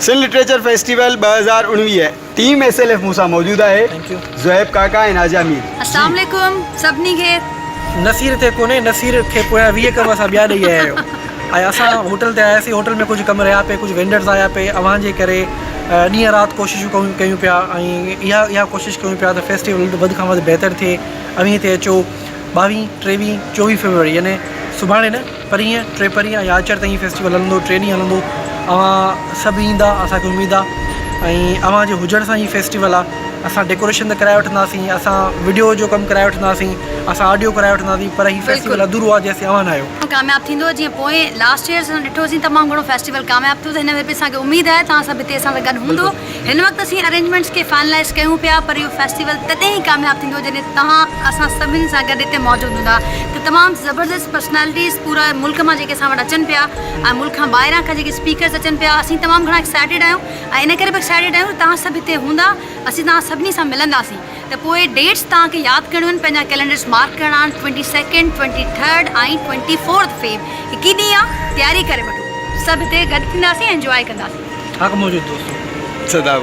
Sindh literature festival 2019 team SLF मूंसां मौजूदु आहे। Thank U. ज़ुहैब काका ऐं नाज़िया मीर। अस्सलाम वालेकुम सभिनी खे। नसीर ते कोन्हे, नसीर खे पोयां 20 कम असां ॿिया ॾेई आया आहियूं। ऐं असां होटल ते आयासीं, होटल में कुझु कम रहिया पिए, कुझु वेंडर्स आया पिए, अव्हां जे करे ॾींहं राति कोशिशूं कयूं पिया ऐं इहा कोशिशि कयूं पिया त फेस्टिवल वधि खां वधि बहितर थिए। अवीं ते अचो 22, 23, 24 फरवरी यानी सुभाणे न परीहं 3 परीहं या आचर ताईं फेस्टिवल हलंदो, 3 ॾींहं हलंदो। अव्हां सभु ईंदा, असांखे उमेदु आहे ऐं अव्हां जे हुजण सां ई फेस्टिवल आहे। असां डेकोरेशन त कराए वठंदासीं, असां वीडियो जो कमु कराए वठंदासीं, असां ऑडियो कराए वठंदासीं, पर हीउ फेस्टिवल अधूरो आहे जेसीं अव्हां न आहियो। कामयाबु थींदो जीअं पोइ लास्ट ईयर असां ॾिठोसीं तमामु घणो फेस्टिवल कामयाबु थियो, त हिन भेरे बि असांखे उमेदु आहे तव्हां सभु हिते असां सां गॾु हूंदो। हिन वक़्तु असीं अरेंजमेंट्स खे फाइनलाइज़ कयूं पिया, पर इहो फेस्टिवल तॾहिं ई कामयाबु थींदो जॾहिं तव्हां असां सभिनी सां गॾु हिते मौजूदु हूंदा। त तमामु ज़बरदस्त पर्सनैलिटीज़ पूरा मुल्क मां जेके असां वटि अचनि पिया ऐं मुल्क खां ॿाहिरां खां जेके स्पीकर्स अचनि पिया, असीं तमामु घणा एक्साइटेड आहियूं ऐं इन करे बि एक्साइटेड आहियूं तव्हां सभु हिते हूंदा, असीं तव्हां सभिनी सां मिलंदासीं। त पोइ डेट्स तव्हांखे यादि करणियूं आहिनि, पंहिंजा कैलेंडर्स मार्क करणा आहिनि। 22, 23 ऐं 24 फेब हिकु ई ॾींहुं आहे, तयारी करे वठो। सभु हिते गॾु थींदासीं, एंजॉय कंदासीं। हा मौजूदु दोस्तों। सदाब